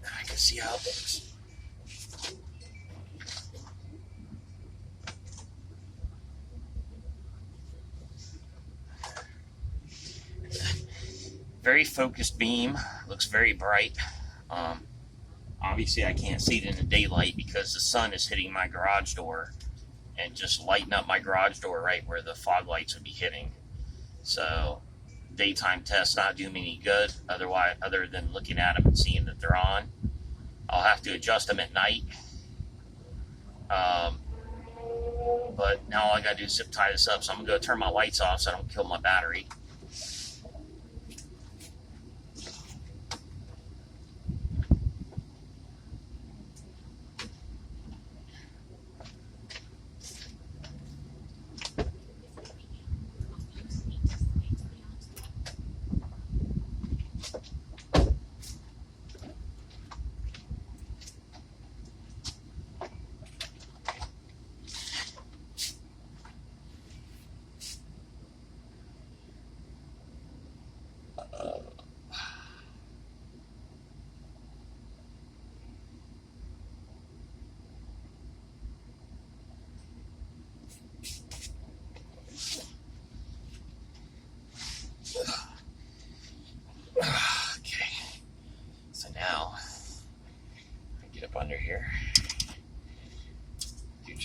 I can see how it looks. Very focused beam, looks very bright. Obviously I can't see it in the daylight because the sun is hitting my garage door and just lighting up my garage door right where the fog lights would be hitting. So daytime tests not doing me any good other than looking at them and seeing that they're on. I'll have to adjust them at night. But now all I gotta do is zip tie this up. So I'm gonna go turn my lights off so I don't kill my battery.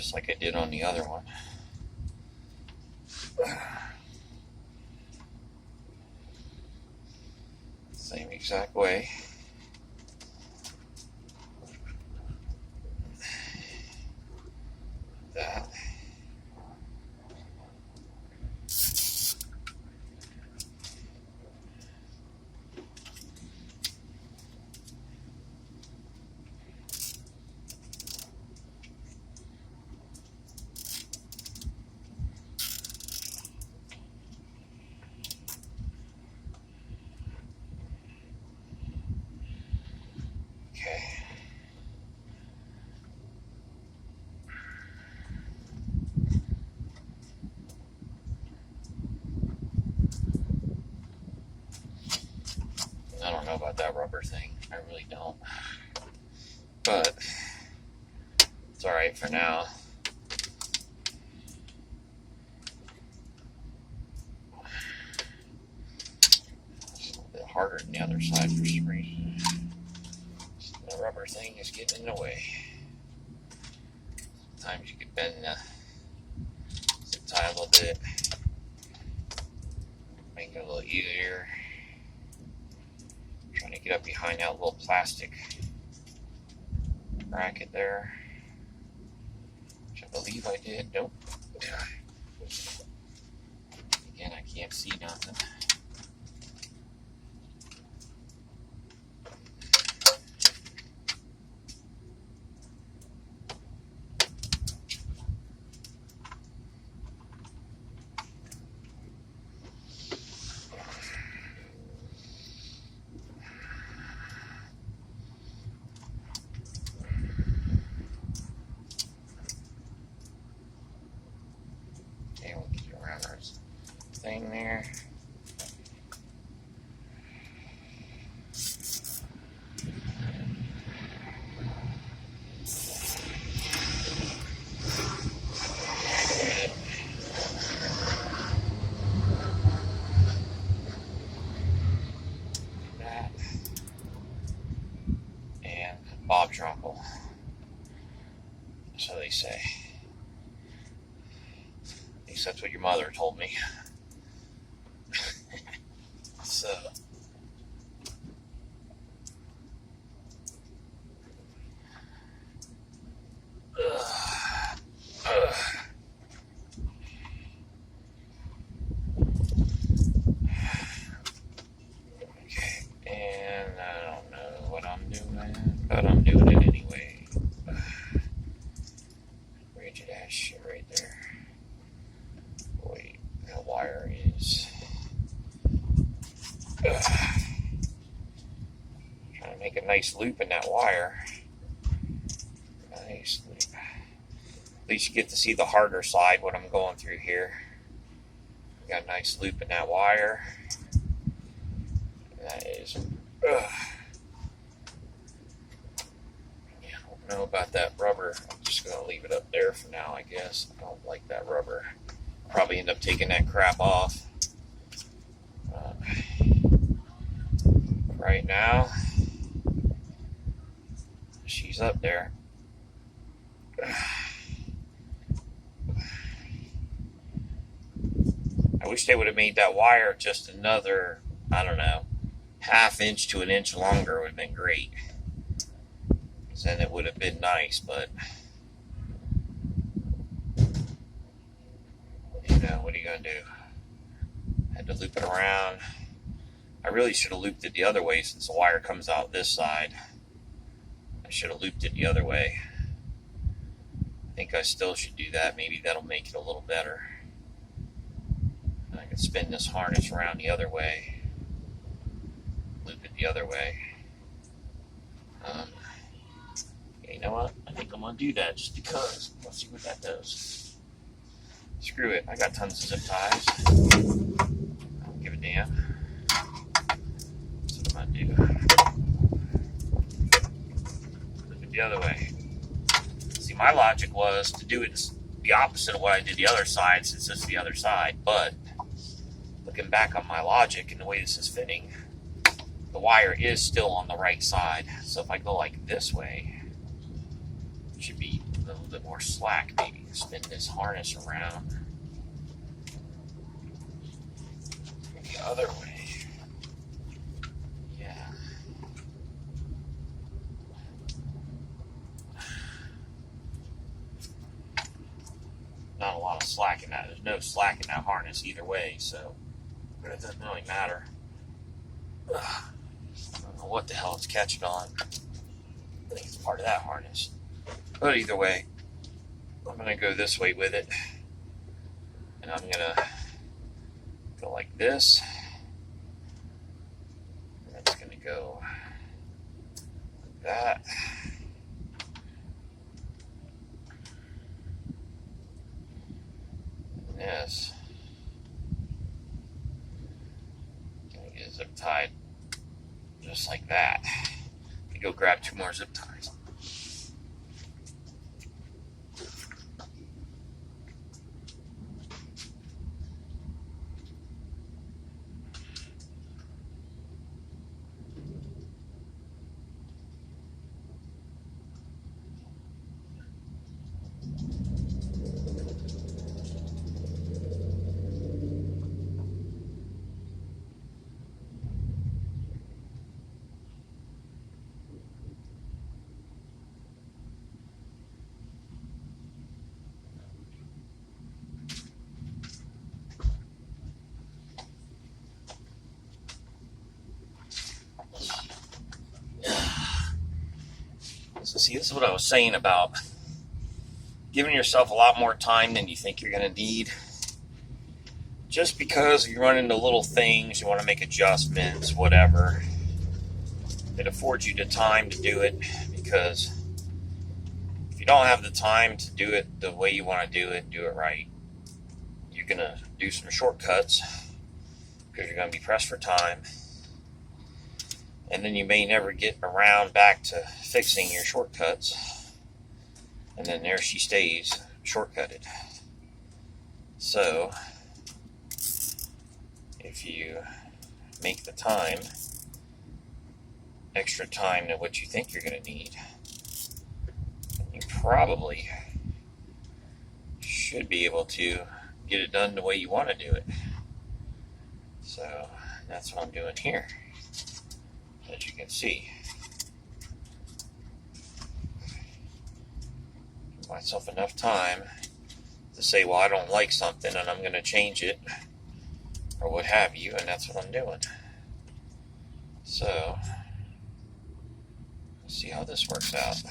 just like I did on the other one. Same exact way. That. Okay. I don't know about that rubber thing. I really don't. But it's alright for now. It's a little bit harder than the other side for some reason. The rubber thing is getting in the way. Sometimes you could bend the zip tie a little bit, make it a little easier. Trying to get up behind that little plastic bracket there, which I believe I did. Nope. Again, I can't see nothing. Thing there. That and Bob's your uncle. So they say. At least that's what your mother told me. So, okay, and I don't know what I'm doing, but I'm doing it anyway. Rigid ass shit right there. Wait, that wire is. Trying to make a nice loop in that wire. Nice loop. At least you get to see the harder side when I'm going through here. Got a nice loop in that wire. That is. Yeah, I don't know about that rubber. I'm just going to leave it up there for now, I guess. I don't like that rubber. Probably end up taking that crap off. Right now, she's up there. I wish they would have made that wire just another, I don't know, ½ inch to an inch longer. Would have been great. Because then it would have been nice, but you know, what are you going to do? Had to loop it around. I really should have looped it the other way since the wire comes out this side. I should have looped it the other way. I think I still should do that. Maybe that'll make it a little better. I can spin this harness around the other way. Loop it the other way. You know what? I think I'm going to do that just because. Let's see what that does. Screw it. I got tons of zip ties. I don't give a damn. That's what I'm going to do. Loop it the other way. See, my logic was to do it the opposite of what I did the other side, since it's the other side, but looking back on my logic and the way this is fitting, the wire is still on the right side. So if I go like this way, it should be a little bit more slack, maybe spin this harness around the other way. Yeah. Not a lot of slack in that. There's no slack in that harness either way, so it doesn't really matter. I don't know what the hell it's catching on. I think it's part of that harness. But either way, I'm going to go this way with it. And I'm going to go like this. And it's going to go like that. And this. Going to get it zip tied just like that. Go grab 2 more zip ties. So see, this is what I was saying about giving yourself a lot more time than you think you're going to need. Just because you run into little things, you want to make adjustments, whatever, it affords you the time to do it, because if you don't have the time to do it the way you want to do it right, you're going to do some shortcuts because you're going to be pressed for time. And then you may never get around back to fixing your shortcuts. And then there she stays, shortcutted. So, if you make the time, extra time than what you think you're going to need, you probably should be able to get it done the way you want to do it. So, that's what I'm doing here. As you can see, give myself enough time to say, well, I don't like something and I'm going to change it or what have you, and that's what I'm doing. So, let's see how this works out.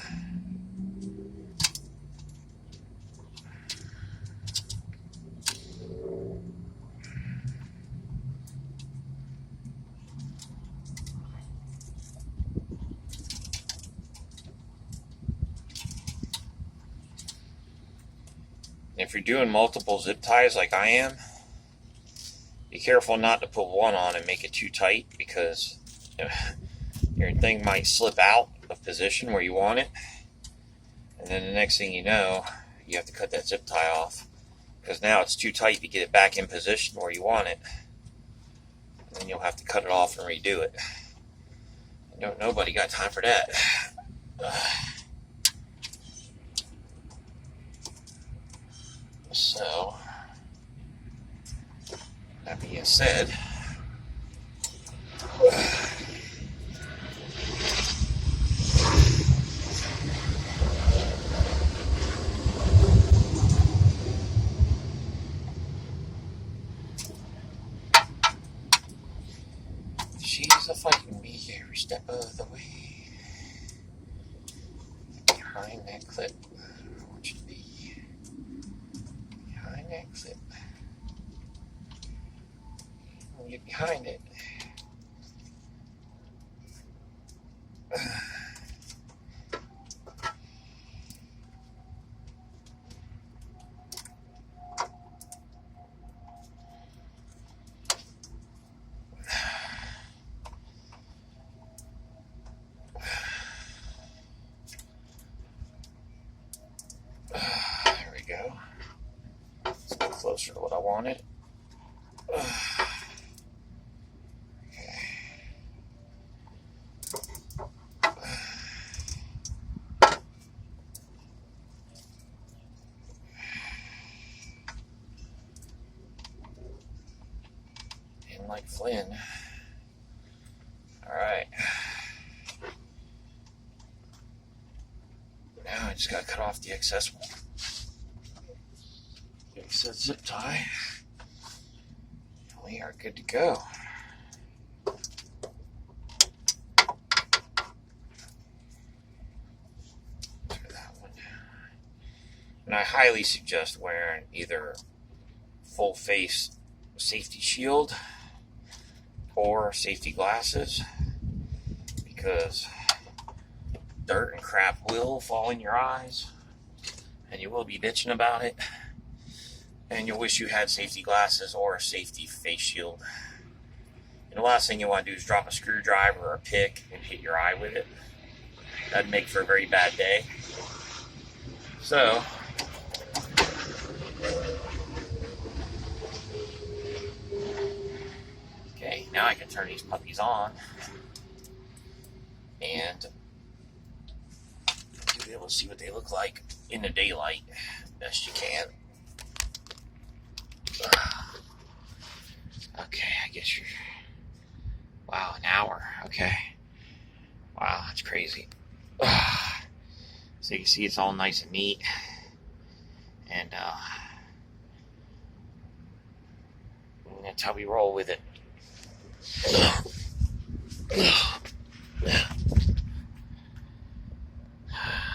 If you're doing multiple zip ties like I am, be careful not to put one on and make it too tight, because your thing might slip out of position where you want it, and then the next thing you know, you have to cut that zip tie off because now it's too tight to get it back in position where you want it, and then you'll have to cut it off and redo it. Nobody got time for that. So, that being said, she's a fighting me every step of the way. Behind that clip, I want you to be behind that clip. I'll get behind it. There we go. It's a little closer to what I wanted. Mike Flynn. Alright. Now I just gotta cut off the excess one. Excess zip tie. We are good to go. And I highly suggest wearing either full face safety shield or safety glasses, because dirt and crap will fall in your eyes and you will be bitching about it, and you'll wish you had safety glasses or a safety face shield. And the last thing you want to do is drop a screwdriver or a pick and hit your eye with it. That'd make for a very bad day. So okay, now I can turn these puppies on and you'll be able to see what they look like in the daylight best you can. Okay, I guess you're... Wow, an hour. Okay. Wow, that's crazy. So you can see it's all nice and neat. And that's how we roll with it.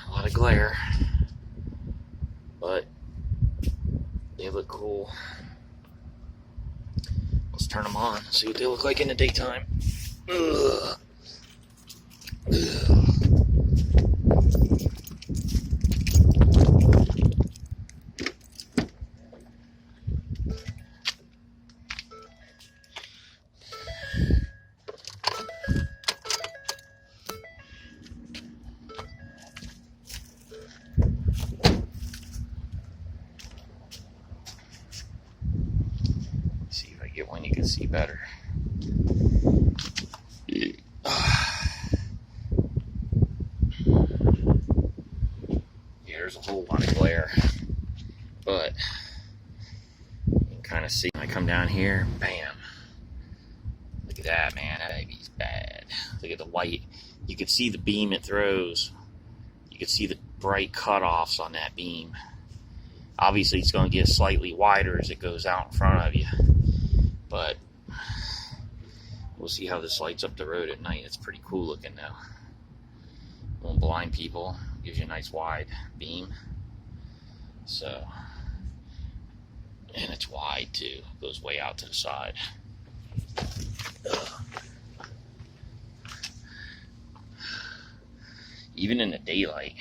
A lot of glare, but they look cool. Let's turn them on, see what they look like in the daytime. Ugh. Ugh. See if I get one you can see better. There's a whole lot of glare, but you can kind of see when I come down here, bam. Look at that, man. That baby's bad. Look at the white. You can see the beam it throws. You can see the bright cutoffs on that beam. Obviously, it's going to get slightly wider as it goes out in front of you, but we'll see how this lights up the road at night. It's pretty cool looking though. Won't blind people. Gives you a nice wide beam. So, and it's wide too. Goes way out to the side. Even in the daylight,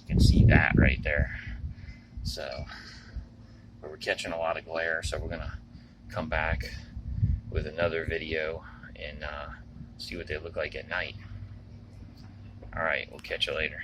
you can see that right there. So, we're catching a lot of glare, so we're gonna come back with another video and see what they look like at night. Alright, we'll catch you later.